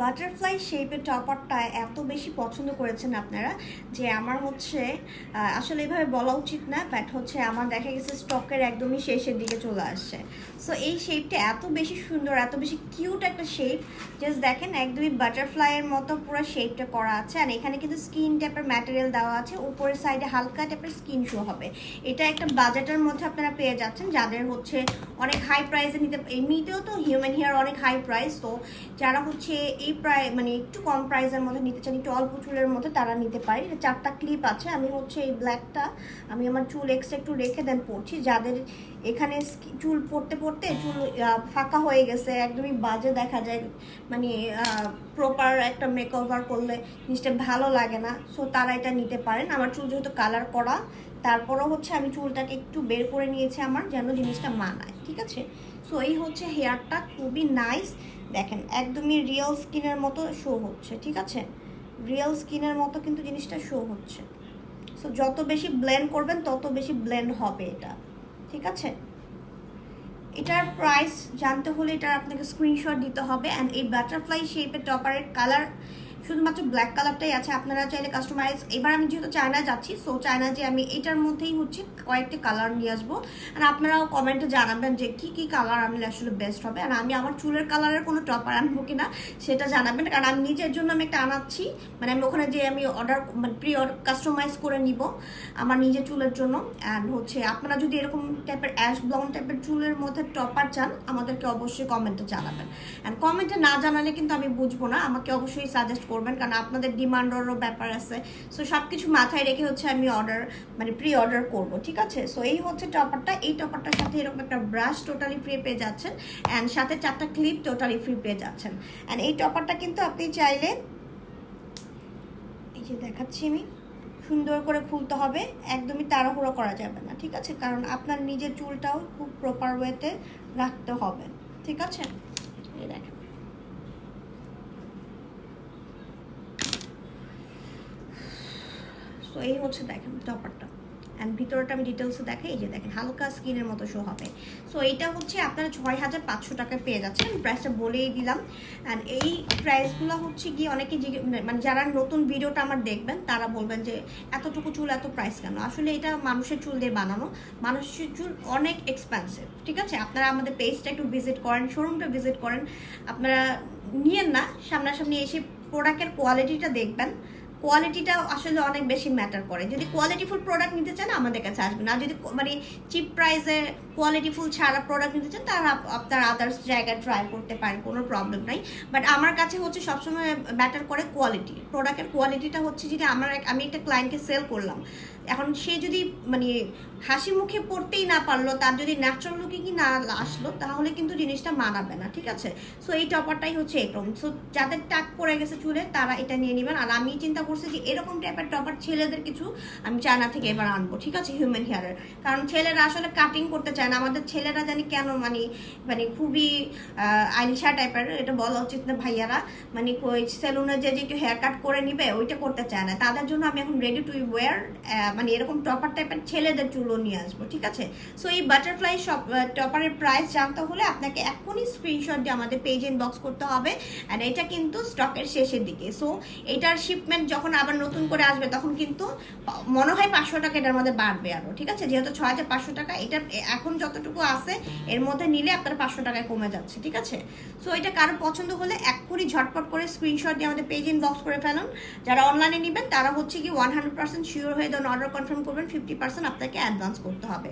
Butterfly শেপের টপারটা এত বেশি পছন্দ করেছেন আপনারা যে আমার হচ্ছে আসলে এভাবে বলা উচিত না, বাট হচ্ছে আমার দেখা গেছে স্টকের একদমই শেষের দিকে চলে আসছে। সো এই শেপটা এত বেশি সুন্দর, এত বেশি কিউট একটা শেপ। জাস্ট দেখেন একদমই বাটারফ্লাইয়ের মতো পুরো শেপটা করা আছে। আর এখানে কিন্তু স্কিন টাইপের ম্যাটেরিয়াল দেওয়া আছে, উপরের সাইডে হালকা টাইপের স্কিন শো হবে। এটা একটা বাজেটের মধ্যে আপনারা পেয়ে যাচ্ছেন, যাদের হচ্ছে অনেক হাই প্রাইসে নিতে, এমনিতেও তো হিউম্যান হেয়ার অনেক হাই প্রাইস, তো যারা হচ্ছে এই প্রায় মানে একটু কম প্রাইসের মধ্যে নিতে চান, একটু অল্প চুলের মধ্যে, তারা নিতে পারে। এটা 4টা ক্লিপ আছে। আমি হচ্ছে এই ব্ল্যাকটা আমি আমার চুল এক্সট্রা একটু রেখে দেন পড়ছি, যাদের এখানে চুল পড়তে পড়তে চুল ফাঁকা হয়ে গেছে, একদমই বাজে দেখা যায়, মানে প্রপার একটা মেকওভার করলে জিনিসটা ভালো লাগে না, সো তারা এটা নিতে পারেন। আমার চুল যেহেতু কালার করা, তারপরও হচ্ছে আমি চুলটাকে একটু বের করে নিয়েছি আমার, যেন জিনিসটা মানায়, ঠিক আছে। সো এই হচ্ছে হেয়ারটা, খুবই নাইস। দেখেন একদমই রিয়েল স্কিনের মতো শো হচ্ছে, ঠিক আছে, রিয়েল স্কিনের মতো কিন্তু জিনিসটা শো হচ্ছে। সো যত বেশি ব্লেন্ড করবেন তত বেশি ব্লেন্ড হবে এটা, ঠিক আছে। এটার প্রাইস জানতে হলে এটার আপনাকে স্ক্রিনশট দিতে হবে। অ্যান্ড এই বাটারফ্লাই শেপের টপারের কালার শুধুমাত্র ব্ল্যাক কালারটাই আছে, আপনারা চাইলে কাস্টমাইজ। এবার আমি যেহেতু চায়না যাচ্ছি, সো চায়না যে আমি এটার মধ্যেই হচ্ছে কয়েকটি কালার নিয়ে আসবো। আর আপনারাও কমেন্টে জানাবেন যে কি কি কালার আনলে আসলে বেস্ট হবে। আর আমি আমার চুলের কালারের কোনো টপার আনবো কিনা সেটা জানাবেন, কারণ আমি নিজের জন্য আমি একটা আনাচ্ছি, মানে আমি ওখানে যে আমি অর্ডার মানে প্রি অর্ডার কাস্টমাইজ করে নিব আমার নিজের চুলের জন্য। অ্যান্ড হচ্ছে আপনারা যদি এরকম টাইপের অ্যাশ ব্লাউন টাইপের চুলের মধ্যে টপার চান, আমাদেরকে অবশ্যই কমেন্টে জানাবেন। অ্যান্ড কমেন্টে না জানালে কিন্তু আমি বুঝবো না, আমাকে অবশ্যই সাজেস্ট করবেন, কারণ আপনাদের ডিমান্ডেরও ব্যাপার আছে। সো সব কিছু মাথায় রেখে হচ্ছে আমি অর্ডার মানে প্রি অর্ডার করবো, ঠিক আছে। সো এই হচ্ছে টপারটা। এই টপারটার সাথে এরকম একটা ব্রাশ টোটালি ফ্রি পেয়ে যাচ্ছেন, অ্যান্ড সাথে 4টা ক্লিপ টোটালি ফ্রি পেয়ে যাচ্ছেন। অ্যান্ড এই টপারটা কিন্তু আপনি চাইলে, এই যে দেখাচ্ছি আমি, সুন্দর করে খুলতে হবে, একদমই তাড়াহুড়ো করা যাবে না, ঠিক আছে, কারণ আপনার নিজের চুলটাও খুব প্রপার ওয়েতে রাখতে হবে, ঠিক আছে। এই দেখেন সো এই হচ্ছে দেখেন টপারটা। অ্যান্ড ভিতরটা আমি ডিটেলসে দেখাই, এই যে দেখেন হালকা স্কিনের মতো শো হবে। সো এইটা হচ্ছে আপনারা 6500 টাকায় পেয়ে যাচ্ছেন, প্রাইসটা বলেই দিলাম। অ্যান্ড এই প্রাইসগুলো হচ্ছে গিয়ে অনেকে মানে যারা নতুন ভিডিওটা আমার দেখবেন তারা বলবেন যে এতটুকু চুল এত প্রাইস কেন। আসলে এটা মানুষের চুল দিয়ে বানানো, মানুষের চুল অনেক এক্সপেন্সিভ, ঠিক আছে। আপনারা আমাদের পেজটা একটু ভিজিট করেন, শোরুমটা ভিজিট করেন, আপনারা নিয়েন না, সামনাসামনি এসে প্রোডাক্টের কোয়ালিটিটা দেখবেন। কোয়ালিটিটা আসলে অনেক বেশি ম্যাটার করে। যদি কোয়ালিটিফুল প্রোডাক্ট নিতে চান আমাদের কাছে আসবেন, আর যদি মানে চিপ প্রাইসে কোয়ালিটিফুল ছাড়া প্রোডাক্ট নিতে চান তারা আপনার আদার্স জায়গায় ট্রাই করতে পারেন, কোনো প্রবলেম নাই। বাট আমার কাছে হচ্ছে সবসময় ম্যাটার করে কোয়ালিটি, প্রোডাক্টের কোয়ালিটিটা হচ্ছে। যদি আমি একটা ক্লায়েন্টকে সেল করলাম, এখন সে যদি মানে হাসি মুখে পড়তেই না পারলো, তার যদি ন্যাচারাল লুকে কি না আসলো, তাহলে কিন্তু জিনিসটা মানাবে না, ঠিক আছে। সো এই টপারটাই হচ্ছে এরকম। সো যাদের টাক পড়ে গেছে চুলে তারা এটা নিয়ে নেবেন। আর আমি চিন্তা করছি যে এরকম টাইপের টপার ছেলেদের কিছু আমি চায়না থেকে এবার আনবো, ঠিক আছে, হিউম্যান হেয়ারের। কারণ ছেলেরা আসলে কাটিং করতে চায় না, আমাদের ছেলেরা জানি কেন মানে মানে খুবই আইনসা টাইপের, এটা বলা উচিত না ভাইয়ারা, মানে ওই সেলুনে যে একটু হেয়ার কাট করে নিবে ওইটা করতে চায় না, তাদের জন্য আমি এখন রেডি টু ওয়্যার মানে এরকম টপার টাইপের ছেলেদের চুলও নিয়ে আসবো, ঠিক আছে। সো এই বাটারফ্লাই টপারের প্রাইস জানতে হলে আপনাকে এখনই স্ক্রিনশট দিয়ে আমাদের পেজ ইনবক্স করতে হবে। অ্যান্ড এটা কিন্তু স্টকের শেষের দিকে। সো এটার শিপমেন্ট যখন আবার নতুন করে আসবে তখন কিন্তু মনে হয় 500 টাকা এটার মধ্যে বাড়বে আরও, ঠিক আছে। যেহেতু 6500 টাকা, এটা এখন যতটুকু আছে এর মধ্যে নিলে আপনার 500 টাকায় কমে যাচ্ছে, ঠিক আছে। সো এটা কারো পছন্দ হলে এক্ষুনি ঝটপট করে স্ক্রিনশট দিয়ে আমাদের পেজ ইনবক্স করে ফেলুন। যারা অনলাইনে নেবেন তারা হচ্ছে কি 100% শিওর হয়ে দেন অর্ডার কনফার্ম করবেন, 50% আপনাকে অ্যাডভান্স করতে হবে।